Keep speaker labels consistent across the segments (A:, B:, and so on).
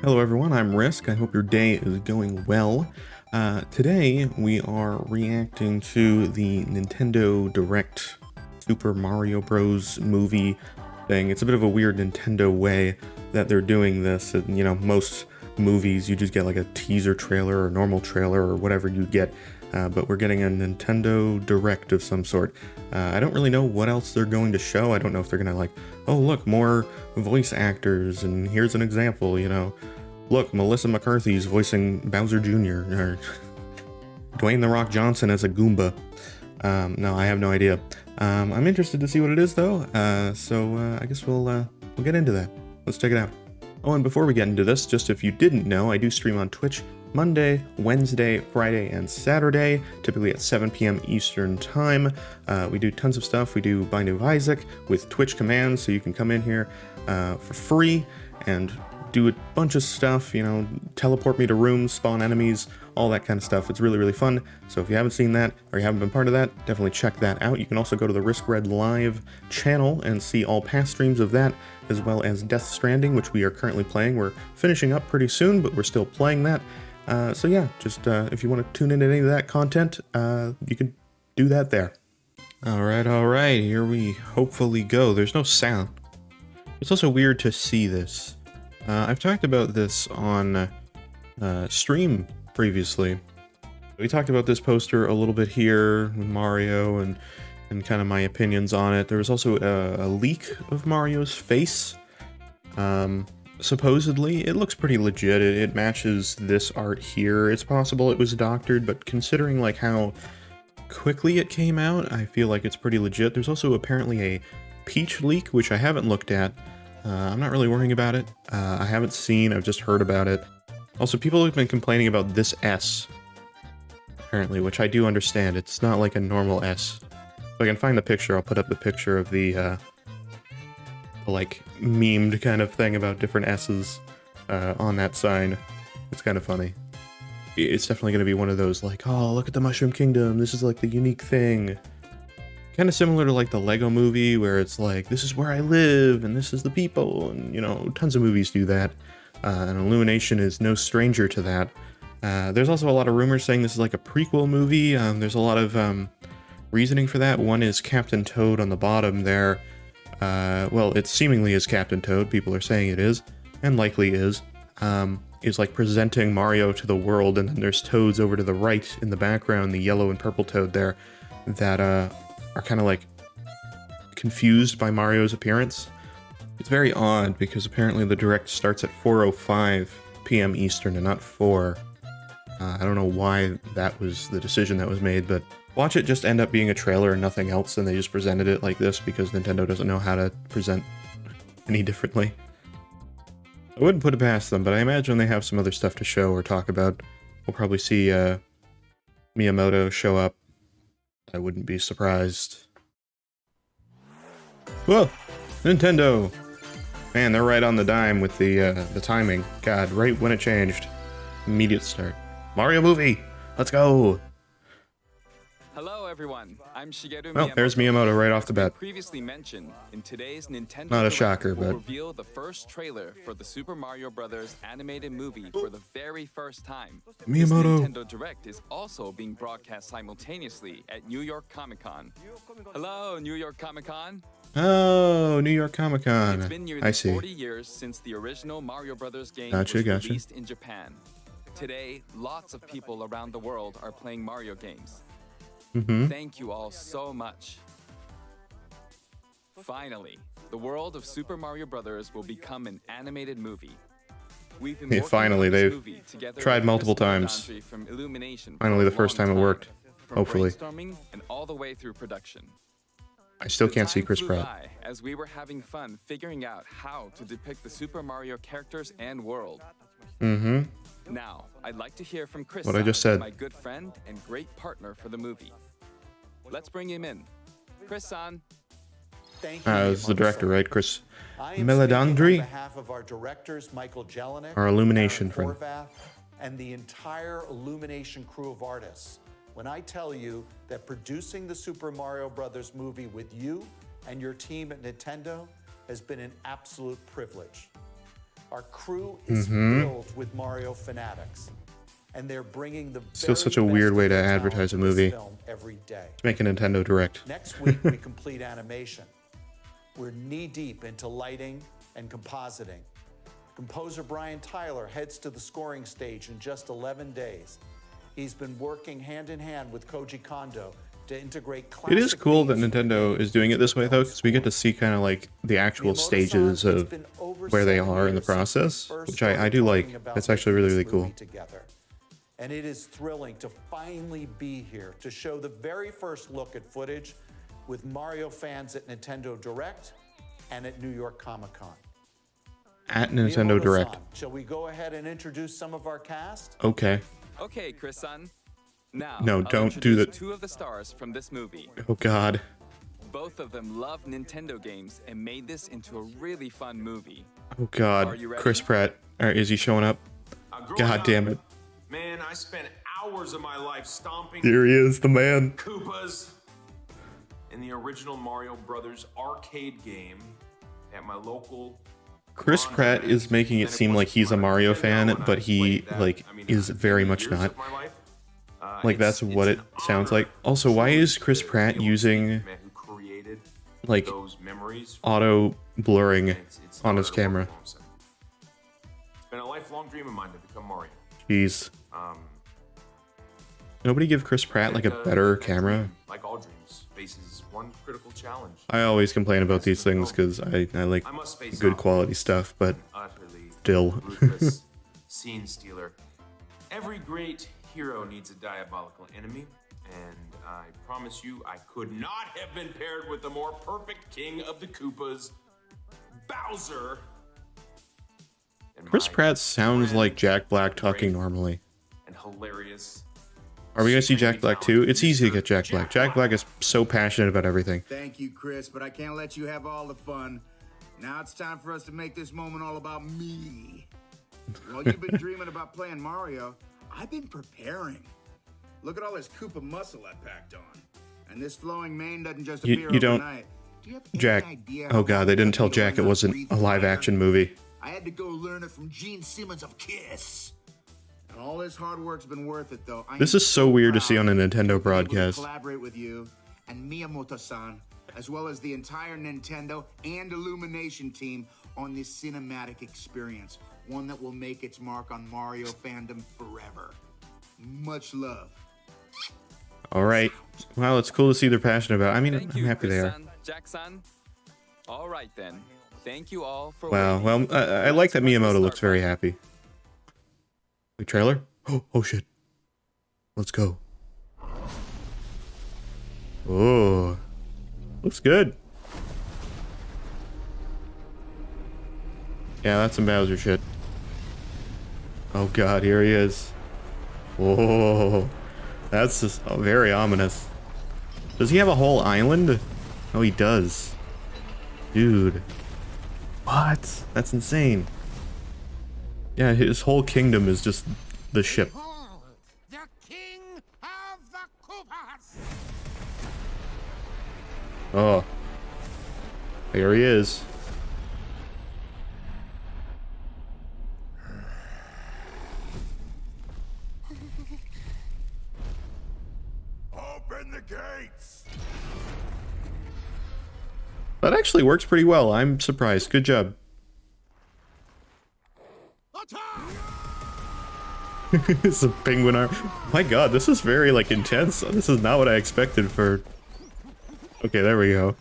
A: Hello everyone, I'm Risk. I hope your day is going well. Today we are reacting to the Nintendo Direct Super Mario Bros. Movie thing. It's a bit of a weird Nintendo way that they're doing this. Most movies you just get like a teaser trailer or normal trailer or whatever you get. But we're getting a Nintendo Direct of some sort. I don't really know what else they're going to show. I don't know if they're gonna like, oh look, more voice actors, and here's an example, look, Melissa McCarthy's voicing Bowser Jr., or Dwayne "The Rock" Johnson as a Goomba. No, I have no idea. I'm interested to see what it is, though, so I guess we'll get into that. Let's check it out. Oh, and before we get into this, just if you didn't know, I do stream on Twitch Monday, Wednesday, Friday, and Saturday, typically at 7 p.m. Eastern Time. We do tons of stuff. We do Bind of Isaac with Twitch commands, so you can come in here for free and do a bunch of stuff, teleport me to rooms, spawn enemies, all that kind of stuff. It's really, really fun. So if you haven't seen that, or you haven't been part of that, definitely check that out. You can also go to the riskRED Live channel and see all past streams of that, as well as Death Stranding, which we are currently playing. We're finishing up pretty soon, but we're still playing that. So yeah, just if you want to tune into any of that content, you can do that there. All right, here we hopefully go. There's no sound. It's also weird to see this. I've talked about this on stream previously. We talked about this poster a little bit here with Mario and kind of my opinions on it. There was also a leak of Mario's face. Supposedly, it looks pretty legit. It matches this art here. It's possible it was doctored, but considering like how quickly it came out, I feel like it's pretty legit. There's also apparently a Peach leak, which I haven't looked at. I'm not really worrying about it. I haven't seen, I've just heard about it. Also, people have been complaining about this S, apparently, which I do understand. It's not like a normal S. If I can find the picture, I'll put up the picture of the like, memed kind of thing about different S's on that sign. It's kind of funny. It's definitely going to be one of those, like, oh, look at the Mushroom Kingdom, this is, like, the unique thing. Kind of similar to like the Lego movie where it's like, this is where I live and this is the people, and tons of movies do that, and Illumination is no stranger to that. There's also a lot of rumors saying this is like a prequel movie. There's a lot of reasoning for that. One is Captain Toad on the bottom there. Well, it seemingly is Captain Toad, people are saying it is, and likely is like presenting Mario to the world, and then there's Toads over to the right in the background, the yellow and purple Toad there, that are kind of like confused by Mario's appearance. It's very odd because apparently the direct starts at 4:05 p.m. Eastern and not 4. I don't know why that was the decision that was made, but watch it just end up being a trailer and nothing else, and they just presented it like this because Nintendo doesn't know how to present any differently. I wouldn't put it past them, but I imagine they have some other stuff to show or talk about. We'll probably see Miyamoto show up. I wouldn't be surprised. Whoa! Nintendo! Man, they're right on the dime with the timing. God, right when it changed. Immediate start. Mario movie! Let's go!
B: Hello everyone, I'm Shigeru
A: Well,
B: Miyamoto.
A: there's Miyamoto right off the bat.
B: Previously mentioned, in today's Nintendo
A: Not a
B: Direct,
A: shocker,
B: we'll
A: but
B: reveal the first trailer for the Super Mario Bros. Animated movie for the very first time.
A: Miyamoto.
B: This Nintendo Direct is also being broadcast simultaneously at New York Comic Con. Hello, New York Comic Con.
A: Oh, New York Comic Con.
B: It's been nearly
A: I see.
B: 40 years since the original Mario Bros. Game
A: Gotcha.
B: was released in Japan. Today, lots of people around the world are playing Mario games. Thank you all so much. Finally, the world of Super Mario Bros. Will become an animated movie. We've been working
A: finally,
B: on this
A: they've
B: movie together
A: tried
B: with
A: multiple
B: Chris and
A: times.
B: Andre from Illumination
A: Finally,
B: for
A: the
B: a
A: first
B: long
A: time it worked.
B: from
A: Hopefully.
B: brainstorming and all the way through production.
A: I still
B: The
A: can't see
B: time
A: Chris
B: flew
A: Pratt.
B: by as we were having fun figuring out how to depict the Super Mario characters and world. Now, I'd like to hear from Chris,
A: What I just said.
B: my good friend and great partner for the movie. Let's bring him in. Chris-san.
C: Thank you.
A: This is the director, right? Chris
C: I am speaking on
A: Meledandri?
C: behalf of our directors, Michael Jelinek,
A: Our Illumination
C: Aaron
A: friend.
C: Horvath, and the entire Illumination crew of artists. When I tell you that producing the Super Mario Brothers movie with you and your team at Nintendo has been an absolute privilege. Our crew is filled with Mario fanatics, and they're bringing the
A: Still
C: very
A: such a
C: best
A: weird way to
C: talent
A: advertise a
C: this
A: movie.
C: film every day.
A: Make a Nintendo Direct.
C: Next week, we complete animation. We're knee-deep into lighting and compositing. Composer Brian Tyler heads to the scoring stage in just 11 days. He's been working hand-in-hand with Koji Kondo to integrate classic
A: It is cool that
C: themes
A: Nintendo is doing it this way, though, because we get to see kind of like the actual stages of where they are in the process, which I do like. That's actually really, really cool.
C: Together. And it is thrilling to finally be here to show the very first look at footage with Mario fans at Nintendo Direct and at New York Comic Con.
A: At Nintendo Direct.
C: Shall we go ahead and introduce some of our cast?
A: Okay.
B: Okay, Chris-san. Now,
A: No,
B: I'll
A: don't do
B: introduce
A: that.
B: two of the stars from this movie.
A: Oh, God.
B: Both of them love Nintendo games and made this into a really fun movie.
A: Oh,
B: Are
A: God.
B: you ready?
A: Chris Pratt. Is he showing up? God damn it.
D: Man, I spent hours of my life stomping
A: Here he is, the man.
D: Koopas in the original Mario Brothers arcade game at my local.
A: Chris Pratt is making it seem like he's a Mario fan, but he, like, is very much not. Like, that's what it sounds like. Also, why is Chris Pratt using, like, auto blurring on his camera?
D: It's been a lifelong dream of mine to become Mario.
A: Jeez. Nobody give Chris Pratt, like, a better camera?
D: Like all dreams, faces one critical challenge.
A: I always complain about these things because I like good quality stuff, but still.
D: Ruthless scene stealer. Every great hero needs a diabolical enemy, and I promise you, I could not have been paired with the more perfect king of the Koopas, Bowser. And
A: Chris
D: my
A: Pratt sounds
D: friend,
A: like Jack Black talking
D: great
A: normally.
D: and hilarious.
A: Are we gonna see Jack Black too? It's easy to get Jack Black. Jack Black is so passionate about everything.
E: Thank you, Chris, but I can't let you have all the fun. Now it's time for us to make this moment all about me. While you've been dreaming about playing Mario, I've been preparing. Look at all this Koopa muscle I packed on. And this flowing mane doesn't just appear
A: You don't...
E: overnight. Do you have any
A: Jack.
E: idea
A: Oh
E: how
A: God, they didn't tell
E: long
A: Jack it
E: I
A: wasn't
E: breathed
A: a live
E: fire?
A: action movie.
E: I had to go learn it from Gene Simmons of Kiss. And all this hard work's been worth it, though.
A: This is so weird to see on a Nintendo broadcast.
E: Collaborate with you and Miyamoto-san, as well as the entire Nintendo and Illumination team on this cinematic experience, one that will make its mark on Mario fandom forever. Much love.
A: All right. Well, it's cool to see they're passionate about it. I mean,
B: Thank
A: I'm
B: you,
A: happy they are.
B: Chris-san, Jack-san. All right then. Thank you all for
A: Wow.
B: waiting.
A: Well, I like that
B: Let's
A: Miyamoto
B: start
A: looks very
B: by-
A: happy. The trailer? Oh shit. Let's go. Oh. Looks good. Yeah, that's some Bowser shit. Oh God, here he is. Whoa. That's just very ominous. Does he have a whole island? Oh, he does. Dude. What? That's insane. Yeah, his whole kingdom is just the ship.
F: The king of the Koopas!
A: Oh. There he is.
F: Open the gates!
A: That actually works pretty well. I'm surprised. Good job. It's a penguin arm. My God, this is very like intense. This is not what I expected for. Okay, there we go.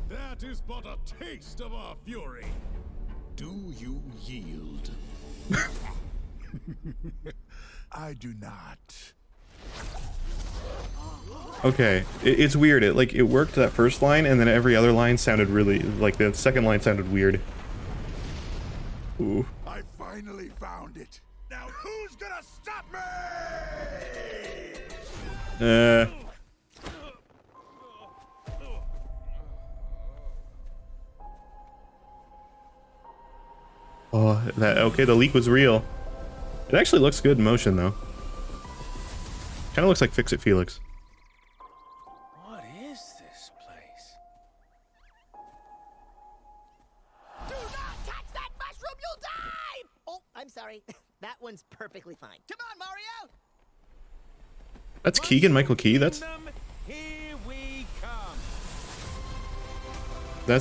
F: That is but a taste of our fury. Do you yield? I do not.
A: Okay, it's weird. It worked that first line, and then every other line sounded really like the second line sounded weird. Ooh.
F: I finally found it. Now who's gonna stop me?
A: Oh, that okay. The leak was real. It actually looks good in motion, though. Kind of looks like Fix It Felix.
G: What is this place? one's perfectly fine. Come on, Mario!
A: That's Keegan-Michael Key? That's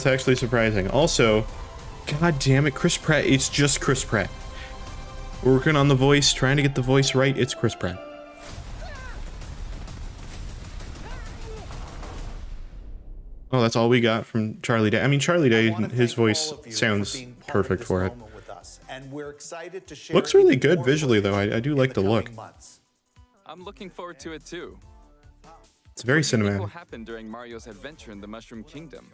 A: actually surprising. Also, god damn it, Chris Pratt, it's just Chris Pratt. We're working on the voice, trying to get the voice right, it's Chris Pratt. Oh, that's all we got from Charlie Day. I mean, Charlie Day, his voice sounds perfect for it.
C: And we're excited to share
A: Looks really good visually, though. I do like the look.
B: I'm looking forward to it too.
A: It's very
B: What do you think
A: cinematic.
B: will happen during Mario's adventure in the Mushroom Kingdom?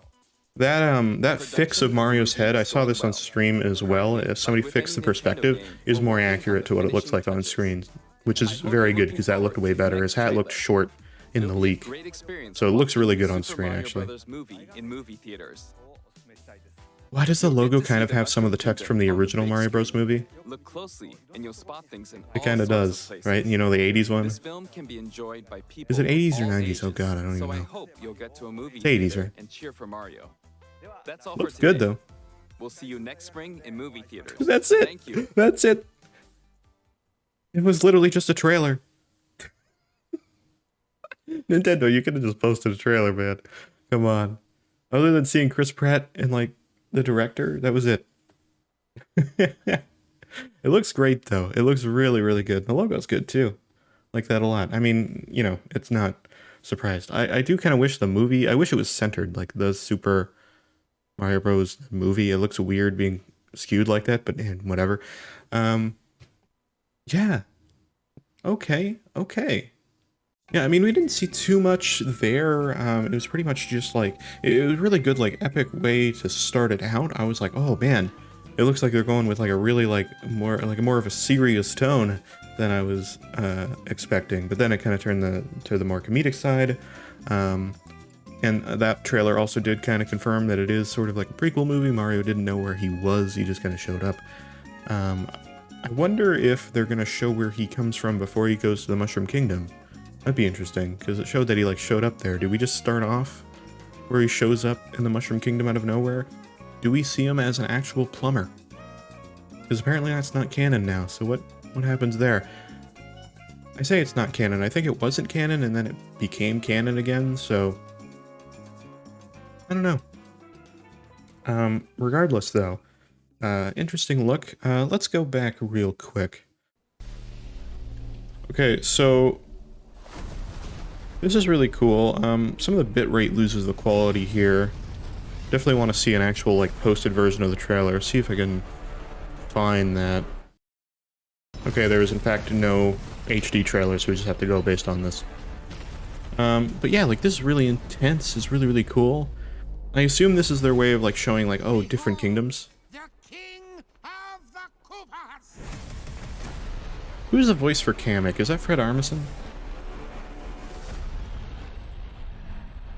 A: That fix of Mario's head, I saw this on stream as well. If somebody fixed the perspective, is more accurate to what it looks like on screen, which is very good because that looked way better. His hat looked short in the leak, so it looks really good on screen actually.
B: Movie in movie theaters.
A: Why does the logo kind of have some of the text from the original Mario Bros. Movie?
B: Look closely, and you'll spot things in
A: It kind of does, right? You know, the 80s one?
B: This film can be enjoyed by people
A: Is it 80s or
B: of all
A: 90s?
B: ages,
A: Oh god, I don't even
B: so I
A: know.
B: hope you'll get to a movie
A: It's 80s,
B: theater
A: right?
B: and cheer for Mario. That's all
A: Looks
B: for today.
A: good though.
B: We'll see you next spring in movie theaters.
A: That's it.
B: Thank you.
A: That's it. It was literally just a trailer. Nintendo, you could have just posted a trailer, man. Come on. Other than seeing Chris Pratt and like the director, that was it. It looks great though. It looks really, really good. The logo's good too. Like that a lot. I mean, you know, it's not surprised. I do kind of wish the movie, I wish it was centered like the Super Mario Bros. Movie. It looks weird being skewed like that, but whatever. Yeah. Okay. Yeah, I mean, we didn't see too much there. It was pretty much just like, it was really good, like, epic way to start it out. I was like, oh man, it looks like they're going with like a really like more of a serious tone than I was expecting. But then it kind of turned to the more comedic side. And that trailer also did kind of confirm that it is sort of like a prequel movie. Mario didn't know where he was, he just kind of showed up. I wonder if they're going to show where he comes from before he goes to the Mushroom Kingdom. That'd be interesting, because it showed that he like showed up there. Do we just start off where he shows up in the Mushroom Kingdom out of nowhere? Do we see him as an actual plumber? Because apparently that's not canon now, so what happens there? I say it's not canon. I think it wasn't canon and then it became canon again, so I don't know. Regardless though, interesting look. Let's go back real quick. Okay, so this is really cool. Some of the bitrate loses the quality here. Definitely want to see an actual like posted version of the trailer. See if I can find that. Okay, there is in fact no HD trailer, so we just have to go based on this. But yeah, like this is really intense. It's really, really cool. I assume this is their way of like showing like, oh, different kingdoms.
E: The king of the Koopas!
A: Who's the voice for Kamek? Is that Fred Armisen?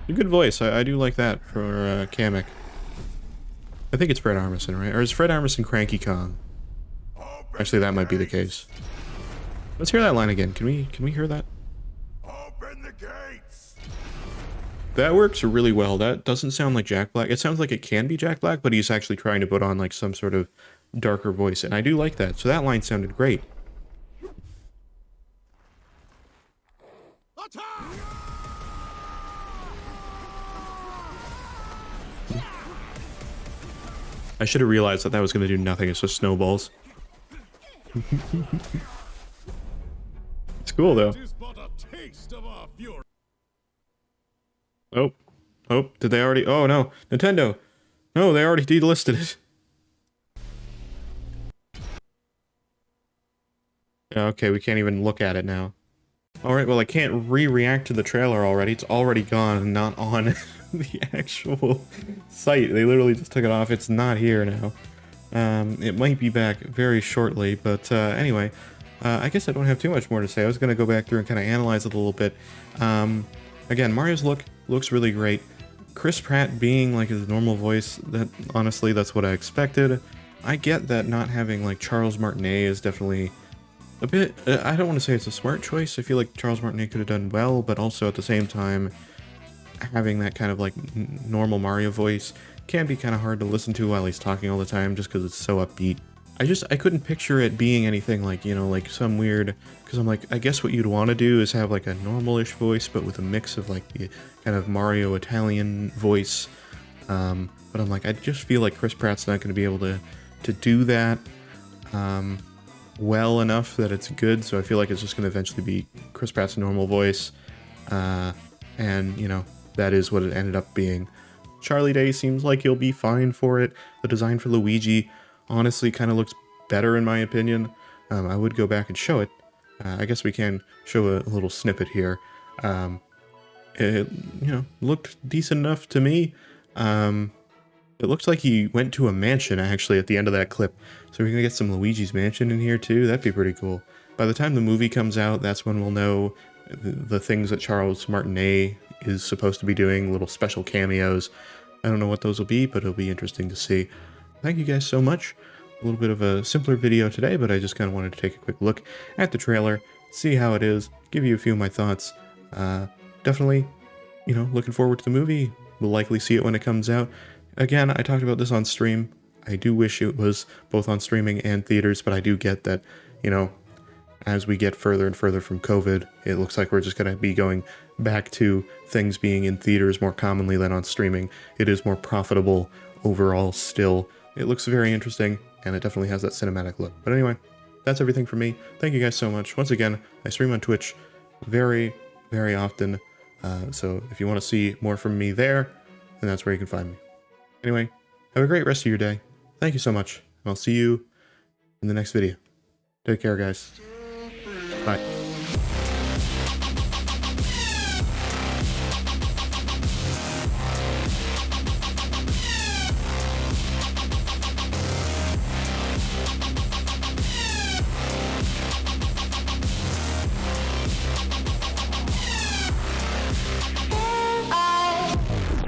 A: A good voice. I do like that for Kamek. I think it's Fred Armisen, right? Or is Fred Armisen Cranky Kong? Actually, that might be the case. Let's hear that line again. Can we hear that?
F: Open the gates!
A: That works really well. That doesn't sound like Jack Black. It sounds like it can be Jack Black, but he's actually trying to put on like some sort of darker voice, and I do like that. So that line sounded great. I should have realized that was going to do nothing. It's just snowballs. It's cool though.
F: It is but a taste of our fury.
A: Oh, did they already? Oh no, Nintendo. No, they already delisted it. Okay, we can't even look at it now. Alright, well I can't re-react to the trailer already. It's already gone and not on the actual site. They literally just took it off. It's not here now. It might be back very shortly, but anyway, I guess I don't have too much more to say. I was going to go back through and kind of analyze it a little bit. Again, Mario's looks really great. Chris Pratt being like his normal voice, that honestly, that's what I expected. I get that not having like Charles Martinet is definitely a bit, I don't want to say it's a smart choice. I feel like Charles Martinet could have done well, but also at the same time, having that kind of like normal Mario voice can be kind of hard to listen to while he's talking all the time just because it's so upbeat. I couldn't picture it being anything like, you know, like some weird, because I'm like, I guess what you'd want to do is have like a normal-ish voice, but with a mix of like the kind of Mario Italian voice. But I'm like, I just feel like Chris Pratt's not going to be able to do that well enough that it's good, so I feel like it's just going to eventually be Chris Pratt's normal voice. And, you know, that is what it ended up being. Charlie Day seems like he'll be fine for it. The design for Luigi honestly kind of looks better in my opinion. I would go back and show it. I guess we can show a little snippet here. It, you know, looked decent enough to me. It looks like he went to a mansion actually at the end of that clip. So we're gonna get some Luigi's Mansion in here too. That'd be pretty cool. By the time the movie comes out, that's when we'll know the things that Charles Martinet is supposed to be doing, little special cameos. I don't know what those will be, but it'll be interesting to see. Thank you guys so much. A little bit of a simpler video today, but I just kind of wanted to take a quick look at the trailer, see how it is, give you a few of my thoughts. Definitely, you know, looking forward to the movie. We'll likely see it when it comes out. Again, I talked about this on stream. I do wish it was both on streaming and theaters, but I do get that, you know, as we get further and further from COVID, it looks like we're just going to be going back to things being in theaters more commonly than on streaming. It is more profitable overall still. It looks very interesting, and it definitely has that cinematic look. But anyway, that's everything for me. Thank you guys so much. Once again, I stream on Twitch very, very often. So if you want to see more from me there, then that's where you can find me. Anyway, have a great rest of your day. Thank you so much, and I'll see you in the next video. Take care, guys.